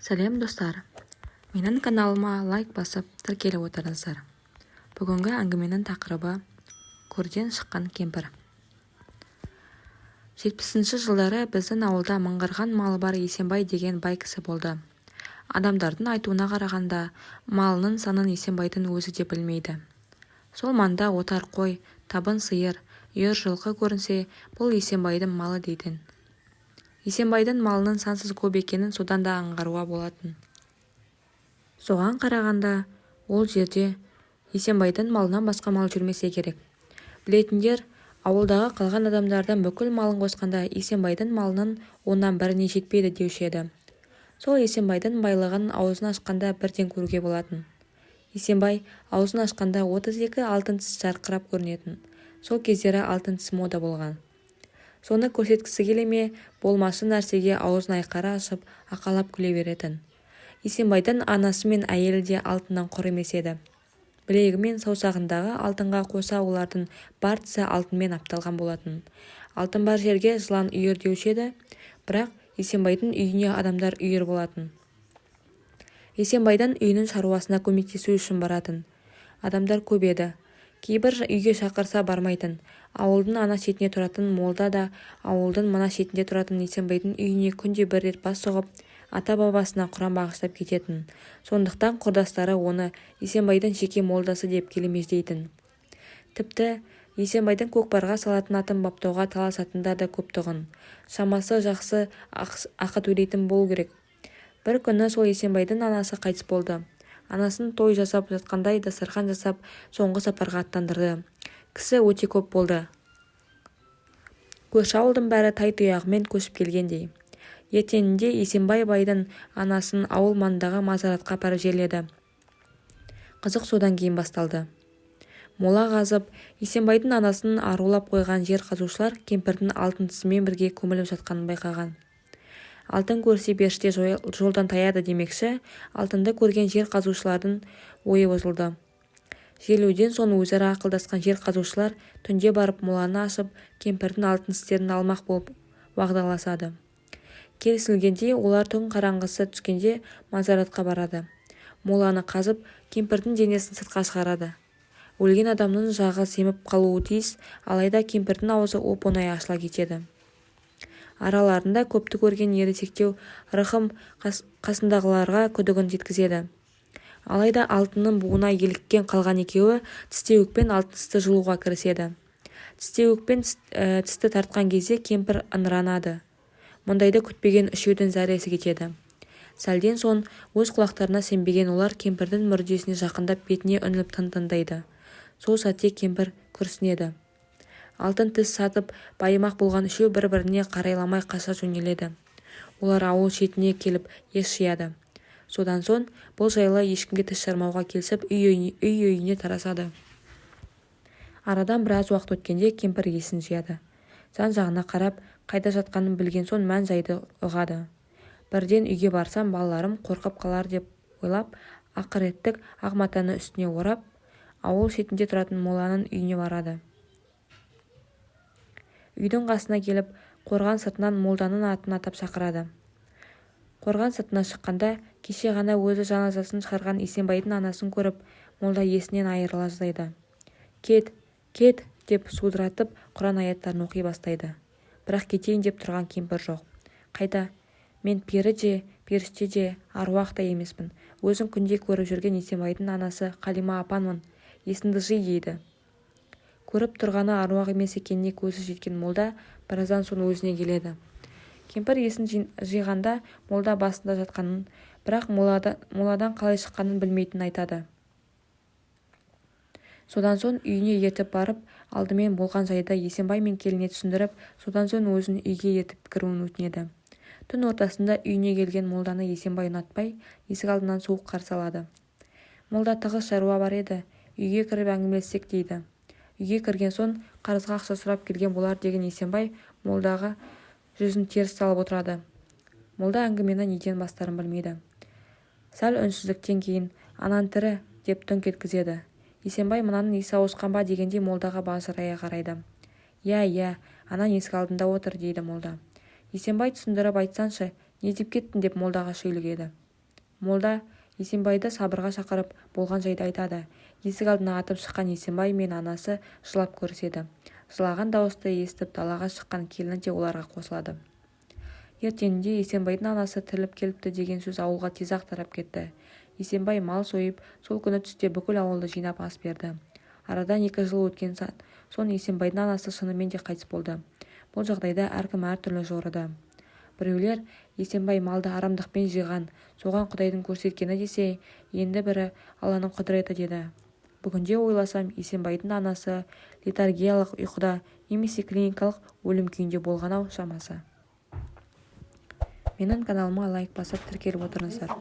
Сәлем достар, менің каналыма лайк басып тіркеліп отырыңыздар. Бүгінгі әңгіменің тақырыбы көрден шыққан кемпір. 70-ші жылдары біздің ауылда мыңғырған малы бар Есенбай деген бай кісі болды. Адамдардың айтуына қарағанда малының санын Есенбайдың өзі де білмейді. Сол манда отар қой, табын сиыр, үйір жылқы көрінсе, бұл Есенбайдың малы дейтін. Есенбайдың малының сансыз көп екенін содан да аңғаруға болатын. Соған қарағанда ол жерде Есенбайдың малынан басқа мал жүрмесе керек. Білетіндер, ауылдағы қалған адамдардан бүкіл малын қосқанда Есенбайдың малының оннан біріне жетпейді деуші еді. Сол Есенбайдың байлығын аузын ашқанда бірден көруге болатын. Есенбай аузын ашқанда 32 алтын тіс жарқырап көрінетін. Сол кездері алтын тіс мода болған. Соны көрсеткісі келе ме, болмашы нәрсеге аузын айқара ашып, ақалап күле беретін. Есенбайдың анасы мен әйелі де алтыннан құр емес еді. Білегі мен саусағындағы алтынға қоса олардың бар тісі алтынмен апталған болатын. Алтын бар жерге жылан үйір деуші еді, бірақ Есенбайдың үйіне адамдар үйір болатын. Есенбайдың үйінің шаруасына көмектесу үшін баратын. Адамдар көп еді. Кейбір үйге шақырса бармайтын. Ауылдың ана шетіне тұратын молда да ауылдың мына шетінде тұратын Есенбайдың үйіне күнде бір рет бас соғып, ата-бабасына құран бағыштап кететін. Сондықтан құрдастары оны Есенбайдың жеке молдасы деп келемеждейтін. Тіпті Есенбайдың көкпарға салатын атын баптауға таласатындар да көп тұғын. Шамасы жақсы ақы төлейтін болу керек. Бір күні сол Есенбайдың анасы қайтыс болды. Анасын той жасап жатқандай дастархан жасап, соңғы сапарға аттандырды. Кісі өте көп болды. Көрші ауылдың бәрі тай-тұяғымен көшіп келгендей. Ертеңінде Есенбай байдың анасын ауыл маңындағы мазаратқа апарып жерледі. Қызық содан кейін басталды. Мола қазып, Есенбайдың анасын арулап қойған жер қазушылар кемпірдің алтын тісімен бірге көміліп жатқанын байқаған. Алтын көрсе періште жолдан таяды демекші, алтынды көрген жер қазушылардың ойы бұзылды. Жерлеуден соң өзара ақылдасқан жер қазушылар түнде барып моланы ашып, кемпірдің алтын тістерін алмақ болып уағдаласады. Келісілгенде олар түн қараңғысы түскенде мазаратқа барады. Моланы қазып, кемпірдің денесін сыртқа шығарады. Өлген адамның жағы семіп қалуы тиіс, алайда кемпірдің аузы оп-оңай ашыла кетеді. Араларында көпті көрген ересектеу рахым қасындағыларға күдігін жеткізеді. Алайда алтынның буына еліккен қалған екеуі тістеуікпен алтын тісті жұлуға кіріседі. Тістеуікпен тісті тартқан кезде кемпір ыңыранады. Мұндайды күтпеген үшеудің зәресі кетеді. Сәлден соң өз құлақтарына сенбеген олар кемпірдің мүрдесіне жақындап бетіне үңіліп тыңдайды. Сол сәтте кемпір күрсінеді. Алтын тіс сатып байымақ болған үшеу бір-біріне қарайламай қаша жөнеледі. Олар ауыл шетіне келіп ес жияды. Содан соң бұл жайлы ешкімге тіс жармауға келісіп үй-үйіне тарасады. Арадан біраз уақыт өткенде кемпір есін жияды. Жан-жағына қарап, қайда жатқанын білген соң мән-жайды ұғады. Бірден үйге барсам, балаларым қорқып қалар деп ойлап, ақыреттік ақ матаны үстіне орап, ауыл шетінде тұратын моланың үйіне барады. Үйдің қасына келіп, қорған сыртынан молданың атын атап шақырады. Қорған сыртына шыққанда, кеше ғана өзі жаназасын шығарған Есенбайдың анасын көріп, молда есінен айырыла жаздайды. Кет, кет деп судыратып, Құран аяттарын оқи бастайды. Бірақ кетейін деп тұрған кемпір жоқ. Қайда? Мен пері де, періште де, аруақ та емеспін. Өзің күнде көріп жүрген Есенбайдың анасы Қалима апанмын. Есіңді жи дейді. Көріп тұрғаны аруақ емес екеніне көзі жеткен молда біраздан соң өзіне келеді. Кемпір есін жиғанда молда басында жатқанын, бірақ моладан қалай шыққанын білмейтінін айтады. Содан соң үйіне ертіп барып, алдымен болған жайды Есенбай мен келіне түсіндіріп, содан соң өзін үйге ертіп кіруін өтінеді. Түн ортасында үйіне келген молданы Есенбай ұнатпай, есік алдынан суық қарсы алады. Молда тығыз шаруа бар еді, үйге кіріп әңгімелессек дейді. Үйге кірген соң қарызға ақша сұрап келген болар деген Есенбай молдаға жүзін теріс салып отырады. Молда әңгімені неден бастарын білмейді. Сәл үнсіздіктен кейін анан тірі деп түңк еткізеді. Есенбай мынаның есі ауысқан ба дегенде молдаға бажырая қарайды. Иә, анан есік алдында отыр дейді молда. Есенбай түсіндіріп айтсаншы, не деп кеттің деп молдаға шүйлігеді. Молда Есенбайды сабырға шақырып болған жайды айтады. Есік алдына атып шыққан Есенбай мен анасы жылап көріседі. Жылаған дауысты естіп далаға шыққан келіні де оларға қосылады. Ертеңінде Есенбайдың анасы тіріліп келіпті деген сөз ауылға тез-ақ тарап кетті. Есенбай мал сойып, сол күні түсте бүкіл ауылды жинап ас берді. Арадан 2 жыл өткен соң Есенбайдың анасы шынымен де қайтыс болды. Бұл жағдайда әркім әртүрлі жорыды. Біреулер Есенбай малды арамдықпен жиған, соған Құдайдың көрсеткені десе, енді бірі Алланың құдіреті деді. Бүгінде ойласам, Есенбайдың анасы летаргиялық ұйқыда немесе клиникалық өлім күйінде болған-ау шамасы. Менің каналыма лайк басып тіркеліп отырыңыздар.